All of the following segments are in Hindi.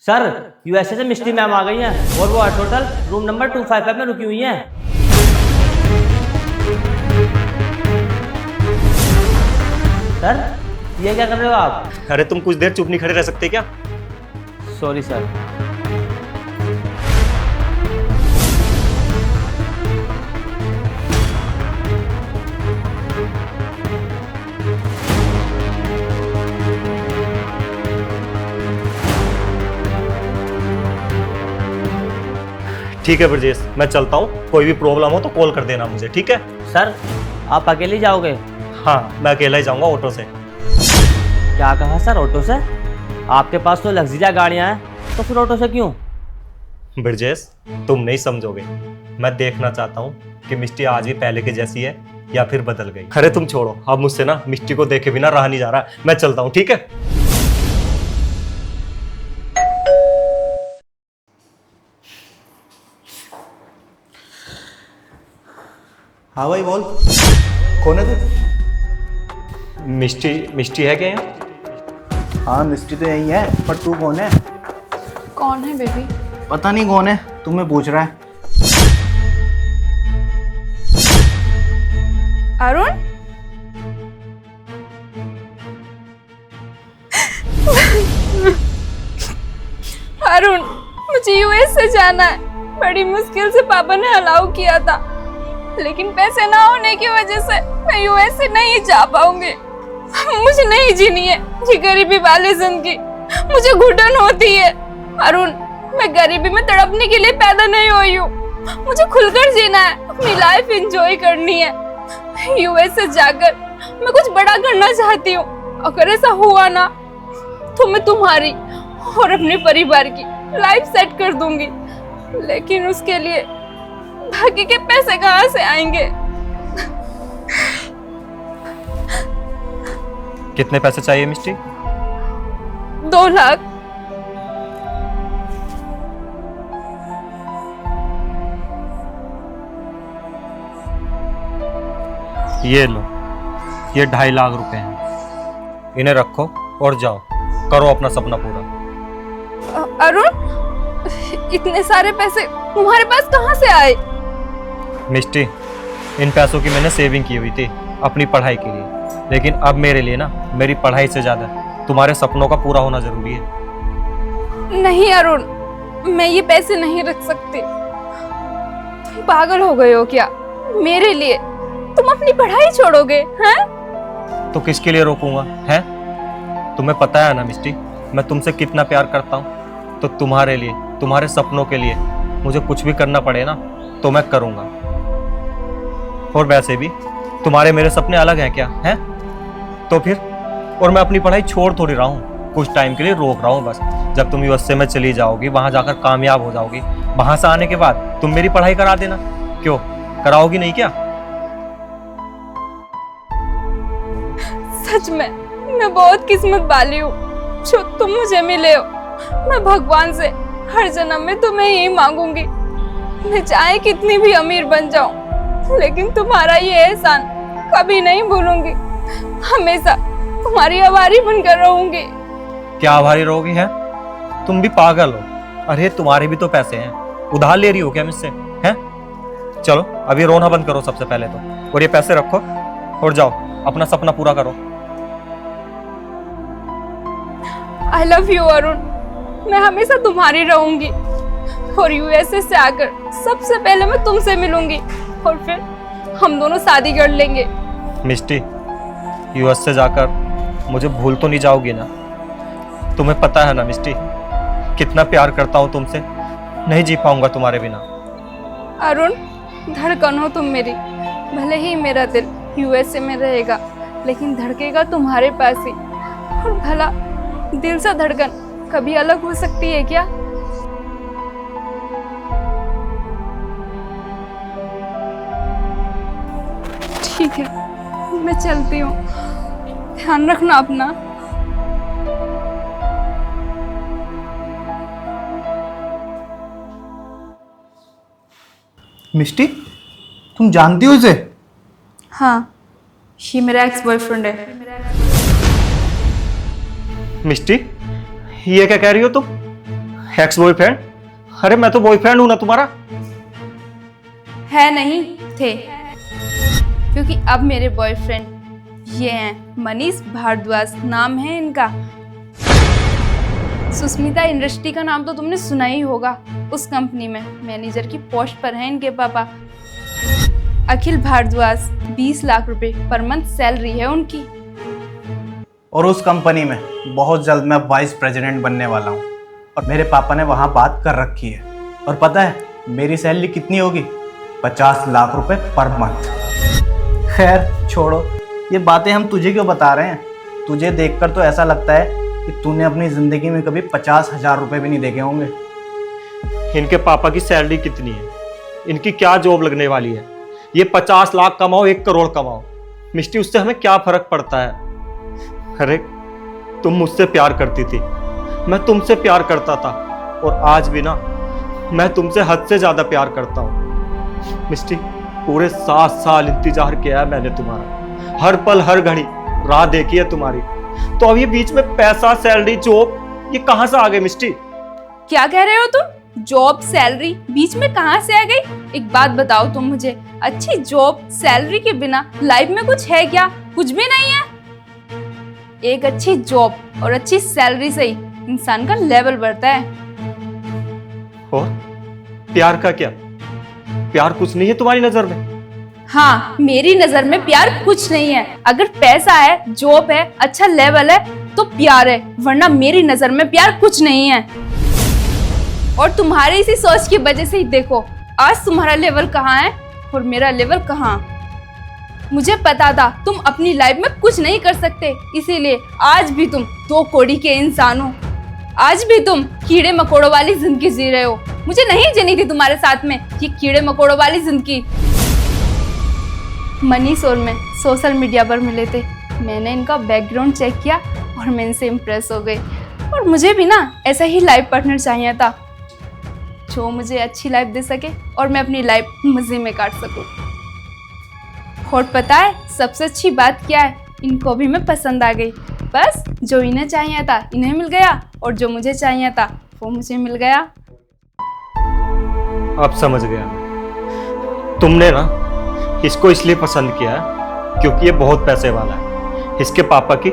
सर यूएसए से मिस्ट्री मैम आ गई हैं और वो होटल रूम नंबर 255 में रुकी हुई हैं। सर ये क्या कर रहे हो आप? अरे तुम कुछ देर चुप नहीं खड़े रह सकते क्या? Sorry sir. ठीक है ब्रजेश, मैं चलता हूँ। कोई भी प्रॉब्लम हो तो कॉल कर देना मुझे, ठीक है? सर आप अकेले जाओगे? हाँ, मैं अकेला ही जाऊँगा ऑटो से। क्या कहा सर, ऑटो से? आपके पास तो लग्जरिया गाड़ियाँ हैं, तो फिर ऑटो से क्यों? ब्रजेश, तुम नहीं समझोगे। मैं देखना चाहता हूँ कि मिष्टी आज भी पहले की जैसी है या फिर बदल गई। अरे तुम छोड़ो, अब मुझसे ना मिष्टी को देखे बिना रहा नहीं जा रहा। मैं चलता हूँ, ठीक है? हाँ भाई बोल, कौन है तू? मिष्टी है क्या यहाँ? हाँ मिस्टी तो यही है, पर तू कौन है? कौन है बेबी? पता नहीं कौन है, तुम्हें पूछ रहा है। अरुण? अरुण, मुझे यूएस से जाना है। बड़ी मुश्किल से पापा ने अलाउ किया था, लेकिन पैसे ना होने की वजह से मैं यूएस से नहीं जा पाऊंगी। मुझे नहीं जीनी है ये गरीबी वाली जिंदगी, मुझे घुटन होती है। अरुण, मैं गरीबी में तड़पने के लिए पैदा नहीं हुई हूँ। मुझे खुलकर जीना है, अपनी लाइफ एंजॉय करनी है। यूएस से जाकर मैं कुछ बड़ा करना चाहती हूँ। अगर ऐसा हुआ ना तो मैं तुम्हारी और अपने परिवार की लाइफ सेट कर दूंगी, लेकिन उसके लिए बाकी के पैसे कहाँ से आएंगे? कितने पैसे चाहिए मिष्टी? 2 लाख। ये लो, ये 2.5 लाख रुपए हैं। इन्हें रखो और जाओ, करो अपना सपना पूरा। अरुण, इतने सारे पैसे तुम्हारे पास कहाँ से आए? मिष्टी, इन पैसों की मैंने सेविंग की हुई थी अपनी पढ़ाई के लिए, लेकिन अब मेरे लिए ना मेरी पढ़ाई से ज्यादा तुम्हारे सपनों का पूरा होना जरूरी है। नहीं अरुण, मैं ये पैसे नहीं रख सकती। तुम पागल हो गए हो क्या? मेरे लिए तुम अपनी पढ़ाई छोड़ोगे? हैं? तो किसके लिए रोकूंगा? हैं? तुम्हें पता है ना मिष्टी, मैं तुमसे कितना प्यार करता हूँ, तो तुम्हारे लिए, तुम्हारे सपनों के लिए मुझे कुछ भी करना पड़े ना तो मैं करूंगा। और वैसे भी तुम्हारे मेरे सपने अलग हैं क्या? हैं? तो फिर और मैं अपनी पढ़ाई छोड़ थोड़ी रहा हूँ, कुछ टाइम के लिए रोक रहा हूँ बस। जब तुम यूएसए में चली जाओगी, वहां जाकर कामयाब हो जाओगी, वहां से आने के बाद तुम मेरी पढ़ाई करा देना। क्यों कराओगी नहीं क्या? सच में मैं बहुत किस्मत वाली हूँ जो तुम मुझे मिले हो। मैं भगवान से हर जन्म में तुम्हें ही मांगूंगी। मैं चाहे कितनी भी अमीर बन जाऊं, लेकिन तुम्हारा ये एहसान कभी नहीं भूलूंगी। हमेशा तुम्हारी आभारी बनकर रहूंगी। क्या आभारी रहोगी? है तुम भी पागल हो। अरे तुम्हारे भी तो पैसे हैं, उधार ले रही हो क्या मुझसे? हैं? चलो अभी रोना बंद करो सबसे पहले तो, और ये पैसे रखो और जाओ अपना सपना पूरा करो। आई लव यू अरुण, मैं हमेशा तुम्हारी रहूंगी। और यूएसए से आकर सबसे पहले मैं तुमसे मिलूंगी और फिर हम दोनों शादी कर लेंगे। मिष्टी, यूएस से जाकर मुझे भूल तो नहीं जाओगी ना? तुम्हें पता है ना मिष्टी, कितना प्यार करता हूँ तुमसे। नहीं जी पाऊंगा तुम्हारे बिना। अरुण, धड़कन हो तुम मेरी। भले ही मेरा दिल यूएसए में रहेगा, लेकिन धड़केगा तुम्हारे पास ही। और भला दिल से धड़कन कभी अलग हो सकती है क्या? ठीक है, मैं चलती हूँ। ध्यान रखना अपना। मिस्टी, तुम जानती हो इसे? हाँ, ये मेरा एक्स बॉयफ्रेंड है। मिष्टी, ये क्या कह रही हो तुम? Ex boyfriend? अरे मैं तो बॉयफ्रेंड हूं ना तुम्हारा। है नहीं, थे। क्योंकि अब मेरे बॉयफ्रेंड ये हैं मनीष भारद्वाज नाम है इनका। सुष्मिता इंडस्ट्री का नाम तो तुमने सुना ही होगा। उस कंपनी में मैनेजर की पोस्ट पर हैं इनके पापा। अखिल भारद्वाज 20 लाख रुपए पर मंथ सैलरी है उनकी। और उस कंपनी में बहुत जल्द मैं वाइस प्रेसिडेंट बनने वाला हूँ और मेरे पापा ने वहाँ बात कर रखी है। और पता है मेरी सैलरी कितनी होगी? 50 लाख रुपए पर मंथ। खैर छोड़ो, ये बातें हम तुझे क्यों बता रहे हैं? तुझे देखकर तो ऐसा लगता है कि तूने अपनी ज़िंदगी में कभी 50,000 रुपए भी नहीं देखे होंगे। इनके पापा की सैलरी कितनी है? इनकी क्या जॉब लगने वाली है? ये 50 लाख कमाओ 1 करोड़ कमाओ, मिष्टी उससे हमें क्या फर्क पड़ता है? अरे तुम मुझसे प्यार करती थी, मैं तुमसे प्यार करता था, और आज भी ना मैं तुमसे हद से ज्यादा प्यार करता हूँ। मिष्टी पूरे 7 साल इंतजार किया है मैंने तुम्हारा, हर पल हर घड़ी राह देखी है तुम्हारी। तो अब ये बीच में पैसा, सैलरी, जॉब, ये कहां से आ गए मिष्टी? क्या कह रहे हो तुम? जॉब सैलरी बीच में कहाँ से आ गई? एक बात बताओ तुम मुझे, अच्छी जॉब सैलरी के बिना लाइफ में कुछ है क्या? कुछ भी नहीं है। एक अच्छी जॉब और अच्छी सैलरी से ही इंसान का लेवल बढ़ता है। और प्यार का क्या? प्यार कुछ नहीं है तुम्हारी नजर में? हाँ, मेरी नजर में प्यार कुछ नहीं है। अगर पैसा है, जॉब है, अच्छा लेवल है तो प्यार है, वरना मेरी नजर में प्यार कुछ नहीं है। और तुम्हारी इसी सोच की वजह से ही देखो आज तुम्हारा लेवल कहाँ है और मेरा लेवल कहाँ। मुझे पता था तुम अपनी लाइफ में कुछ नहीं कर सकते, इसीलिए आज भी तुम 2 कौड़ी के इंसान हो। आज भी तुम कीड़े मकोड़ों वाली जिंदगी जी रहे हो। मुझे नहीं जीनी थी तुम्हारे साथ में ये कीड़े मकोड़ों वाली जिंदगी। मनीष और मैं सोशल मीडिया पर मिले थे, मैंने इनका बैकग्राउंड चेक किया और मैं इनसे इम्प्रेस हो गई। और मुझे भी ना ऐसा ही लाइफ पार्टनर चाहिए था जो मुझे अच्छी लाइफ दे सके और मैं अपनी लाइफ मजे में काट सकूं। और पता है सबसे अच्छी बात क्या है? इनको भी मैं पसंद आ गई। बस जो इन्हें चाहिए था इन्हें मिल गया और जो मुझे चाहिए था वो मुझे मिल गया। अब समझ गया मैं। तुमने ना इसको इसलिए पसंद किया है क्योंकि ये बहुत पैसे वाला है। इसके पापा की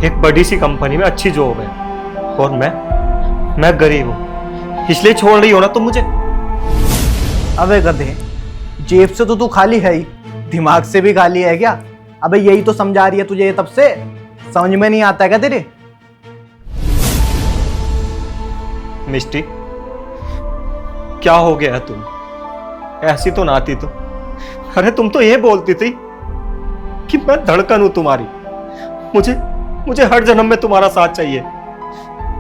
एक बड़ी सी कंपनी में अच्छी जॉब है और मैं गरीब हूँ, इसलिए छोड़ रही हो ना तुम मुझे? अबे गधे, जेब से तो तू खाली है ही, दिमाग से भी खाली है क्या? अबे यही तो समझा रही है तुझे ये तब से, समझ में नहीं आता है क्या तेरे? मिष्टी क्या हो गया है तुम? ऐसी तो ना थी तुम। अरे तुम तो ये बोलती थी कि मैं धड़कन हूं तुम्हारी, मुझे हर जन्म में तुम्हारा साथ चाहिए।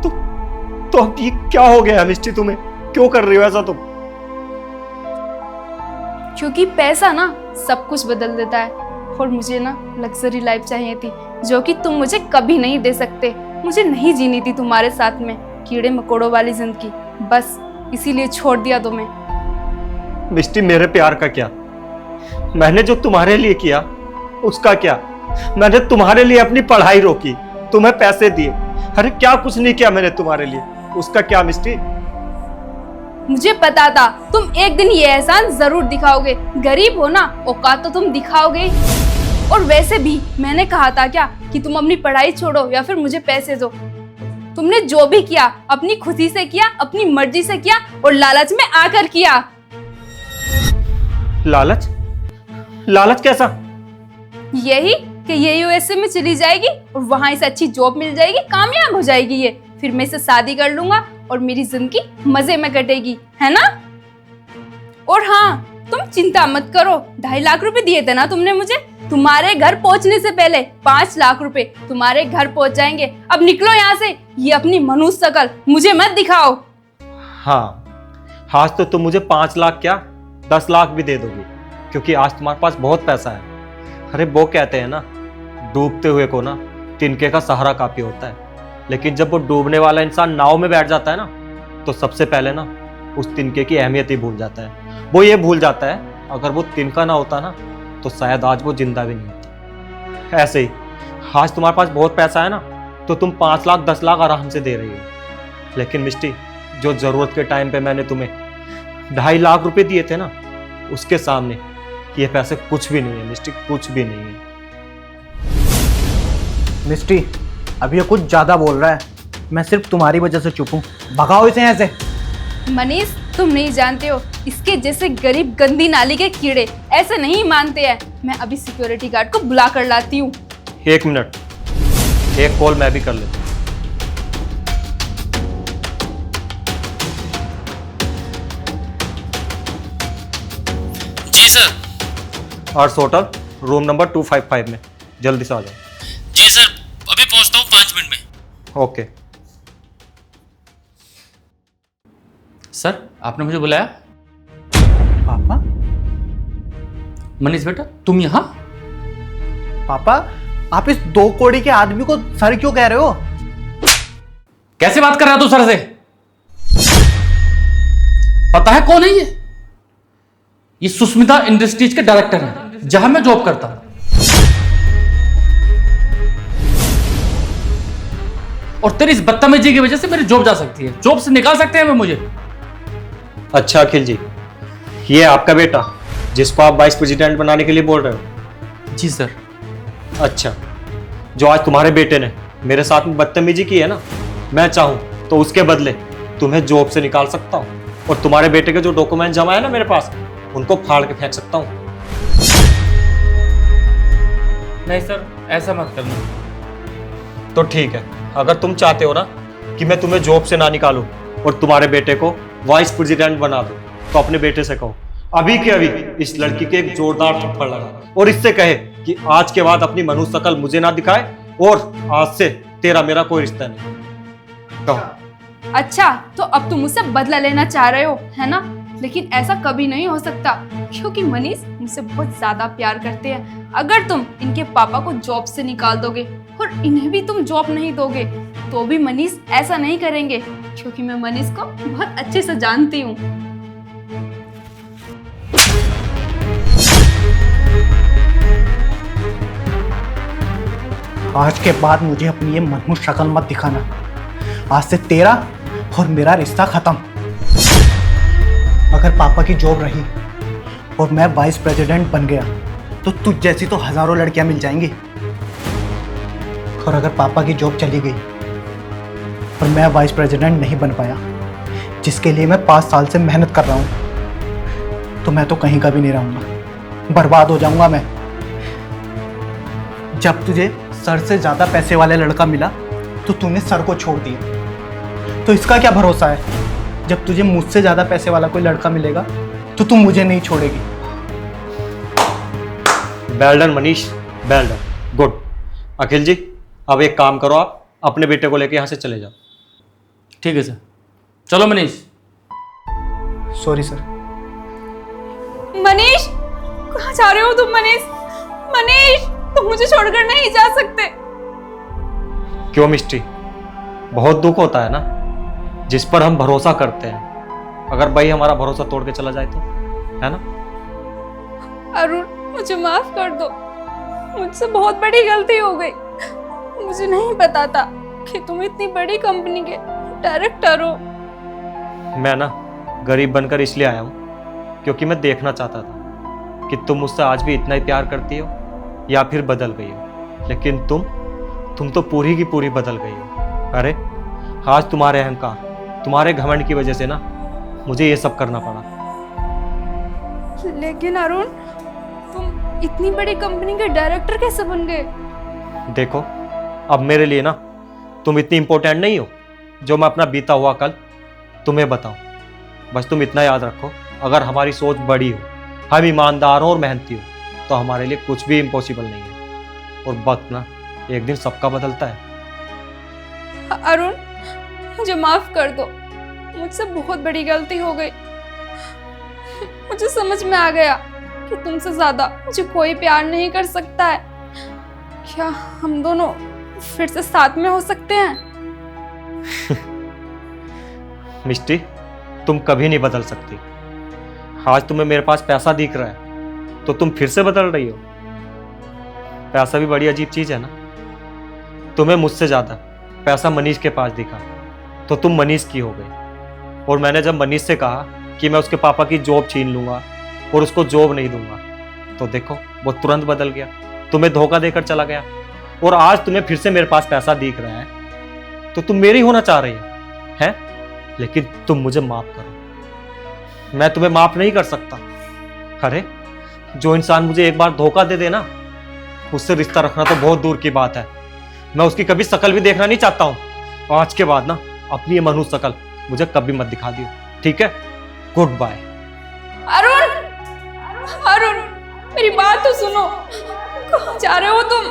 तो अब ये क्या हो गया है मिष्टी? तुम्हें क्यों कर रही हो ऐसा तुम? क्योंकि पैसा ना सब कुछ बदल देता है और मुझे ना लग्जरी लाइफ चाहिए थी जो कि तुम मुझे कभी नहीं दे सकते। मुझे नहीं जीनी थी तुम्हारे साथ में कीड़े मकोड़ों वाली जिंदगी, बस इसीलिए छोड़ दिया तुम्हें। मिष्टी मेरे प्यार का क्या? मैंने जो तुम्हारे लिए किया उसका क्या? मैंने तुम्हारे लिए अपनी पढ़ाई रोकी, तुम्हें पैसे दिए, अरे क्या कुछ नहीं किया मैंने तुम्हारे लिए, उसका क्या मिष्टी? मुझे पता था तुम एक दिन ये एहसान जरूर दिखाओगे। गरीब हो ना, औकात तो तुम दिखाओगे। और वैसे भी मैंने कहा था क्या कि तुम अपनी पढ़ाई छोड़ो या फिर मुझे पैसे दो? तुमने जो भी किया अपनी खुशी से किया, अपनी मर्जी से किया और लालच में आकर किया। लालच? लालच कैसा? यही कि ये यूएसए में चली जाएगी और वहां इसे अच्छी जॉब मिल जाएगी, कामयाब हो जाएगी ये, फिर मैं इसे शादी कर लूंगा और मेरी जिंदगी मजे में कटेगी, है ना? और हाँ, तुम चिंता मत करो, 2.5 लाख रुपए दिए थे ना तुमने मुझे, तुम्हारे घर पहुंचने से पहले 5 लाख रुपए तुम्हारे घर पहुंच जाएंगे। अब निकलो यहाँ से, ये अपनी मनुष्य शकल मुझे मत दिखाओ। हाँ, आज तो तुम मुझे 5 लाख क्या 10 लाख भी दे दोगी, क्योंकि आज तुम्हारे पास बहुत पैसा है। अरे वो कहते हैं ना, डूबते हुए को ना तिनके का सहारा काफी होता है, लेकिन जब वो डूबने वाला इंसान नाव में बैठ जाता है ना, तो सबसे पहले ना उस तिनके की अहमियत ही भूल जाता है। वो ये भूल जाता है अगर वो तिनका ना होता ना तो शायद आज वो जिंदा भी नहीं होता। ऐसे ही आज तुम्हारे पास बहुत पैसा है ना, तो तुम 5 लाख 10 लाख आराम से दे रही हो, लेकिन मिष्टी जो जरूरत के टाइम पे मैंने तुम्हें 2.5 लाख रुपए दिए थे ना, उसके सामने ये पैसे कुछ भी नहीं है मिस्टी, कुछ भी नहीं है। मिस्टी, अब ये कुछ ज़्यादा बोल रहा है। मैं सिर्फ तुम्हारी वजह से चुप हूँ। भगाओ इसे यहाँ से। मनीष, तुम नहीं जानते हो, इसके जैसे गरीब गंदी नाली के कीड़े ऐसे नहीं मानते हैं। मैं अभी सिक्योरिटी गार्ड को बुला कर लाती हूँ। 1 मिनट, एक कॉल मैं भी कर लेता हूँ। जी sir. Arts hotel, room number 255 में, जल्दी से आ जाओ। जी सर, अभी पहुंचता हूँ 5 मिनट में। ओके। सर, आपने मुझे बुलाया? पापा? मनीष बेटा, तुम यहाँ? पापा, आप इस 2 कौड़ी के आदमी को सर क्यों कह रहे हो? कैसे बात कर रहा तू सर से? पता है कौन है ये? ये सुष्मिता इंडस्ट्रीज के डायरेक्टर हैं, जहां मैं जॉब करता हूं। और तेरी इस बदतमीजी की वजह से मेरी जॉब जा सकती है, जॉब से निकाल सकते हैं मुझे। अच्छा अखिल जी, ये आपका बेटा जिसको आप वाइस प्रेसिडेंट बनाने के लिए बोल रहे हो? जी सर। अच्छा, जो आज तुम्हारे बेटे ने मेरे साथ में बदतमीजी की है ना, मैं चाहूं तो उसके बदले तुम्हें जॉब से निकाल सकता हूं और तुम्हारे बेटे के जो डॉक्यूमेंट जमा है ना मेरे पास, उनको फाड़ के फेंक सकता हूं। नहीं सर, ऐसा मत करना। तो ठीक है, अगर तुम चाहते हो ना कि मैं तुम्हें जॉब से ना निकालूं और तुम्हारे बेटे को वाइस प्रेसिडेंट बना दूं, तो अपने बेटे से कहो अभी के अभी इस लड़की के एक जोरदार थप्पड़ लगा और इससे कहे कि आज के बाद अपनी मनुष्य शक्ल मुझे ना दिखाए और आज से तेरा मेरा कोई रिश्ता नहीं। कहो। अच्छा, तो अब तुम मुझसे बदला लेना चाह रहे हो, है ना? लेकिन ऐसा कभी नहीं हो सकता, क्योंकि मनीष मुझसे बहुत ज्यादा प्यार करते हैं। अगर तुम इनके पापा को जॉब से निकाल दोगे और इन्हें भी तुम जॉब नहीं दोगे, तो भी मनीष ऐसा नहीं करेंगे, क्योंकि मैं मनीष को बहुत अच्छे से जानती हूँ। आज के बाद मुझे अपनी ये मनहूस शक्ल मत दिखाना। आज से तेरा और मेरा रिश्ता खत्म। अगर पापा की जॉब रही और मैं वाइस प्रेसिडेंट बन गया, तो तुझ जैसी तो हजारों लड़कियां मिल जाएंगी। और अगर पापा की जॉब चली गई और मैं वाइस प्रेसिडेंट नहीं बन पाया, जिसके लिए मैं 5 साल से मेहनत कर रहा हूं, तो मैं तो कहीं का भी नहीं रहूंगा, बर्बाद हो जाऊंगा मैं। जब तुझे सर से ज्यादा पैसे वाले लड़का मिला तो तूने सर को छोड़ दिया, तो इसका क्या भरोसा है जब तुझे मुझसे ज्यादा पैसे वाला कोई लड़का मिलेगा तो तू मुझे नहीं छोड़ेगी। Well done Manish, well done, good. Akhil ji, अब एक काम करो, आप अपने बेटे को लेके यहाँ से चले जाओ। ठीक है सर, चलो मनीष। Sorry sir. मनीष, कहाँ जा रहे हो तुम? मनीष, मनीष, तुम मुझे छोड़कर नहीं जा सकते। क्यों मिस्टी, बहुत दुख होता है ना जिस पर हम भरोसा करते हैं, अगर भाई हमारा भरोसा तोड़ के चला जाए तो, है ना? अरुण, मुझे माफ कर दो, मुझसे बहुत बड़ी गलती हो गई। मुझे नहीं पता था कि तुम इतनी बड़ी कंपनी के डायरेक्टर हो। मैं ना गरीब बनकर इसलिए आया हूँ क्योंकि मैं देखना चाहता था कि तुम मुझसे आज भी इतना ही प्यार करती हो या फिर बदल गई हो। लेकिन तुम तो पूरी की पूरी बदल गई हो। अरे आज तुम्हारे अहंकार, तुम्हारे घमंड की वजह से ना मुझे ये सब करना पड़ा। लेकिन अरुण, तुम इतनी बड़ी कंपनी के डायरेक्टर कैसे बन गए? देखो, अब मेरे लिए ना तुम इतनी इंपॉर्टेंट नहीं हो जो मैं अपना बीता हुआ कल तुम्हें बताऊं। बस तुम इतना याद रखो, अगर हमारी सोच बड़ी हो, हम ईमानदार हो और मेहनती हो, तो हमारे लिए कुछ भी इम्पॉसिबल नहीं है। और वक्त ना एक दिन सबका बदलता है। अरुण, मुझे माफ कर दो, मुझसे बहुत बड़ी गलती हो गई। मुझे समझ में आ गया कि तुमसे ज्यादा मुझे कोई प्यार नहीं कर सकता है। क्या हम दोनों फिर से साथ में हो सकते हैं? मिस्टी, तुम कभी नहीं बदल सकती। आज तुम्हें मेरे पास पैसा दिख रहा है तो तुम फिर से बदल रही हो। पैसा भी बड़ी अजीब चीज है ना। तुम्हें मुझसे ज्यादा पैसा मनीष के पास दिखा तो तुम मनीष की हो गई। और मैंने जब मनीष से कहा कि मैं उसके पापा की जॉब छीन लूंगा और उसको जॉब नहीं दूंगा, तो देखो वो तुरंत बदल गया, तुम्हें धोखा देकर चला गया। और आज तुम्हें फिर से मेरे पास पैसा दिख रहा है तो तुम मेरी होना चाह रही हो, हैं? लेकिन तुम मुझे माफ करो, मैं तुम्हें माफ नहीं कर सकता। अरे जो इंसान मुझे एक बार धोखा दे देना, उससे रिश्ता रखना तो बहुत दूर की बात है। मैं उसकी कभी शकल भी देखना नहीं चाहता हूं। आज के बाद ना अपनी ये मनुष्य शकल मुझे कभी मत दिखा दियो, ठीक है? Good bye. अरुण, अरुण, मेरी बात तो सुनो। कहाँ जा रहे हो तुम?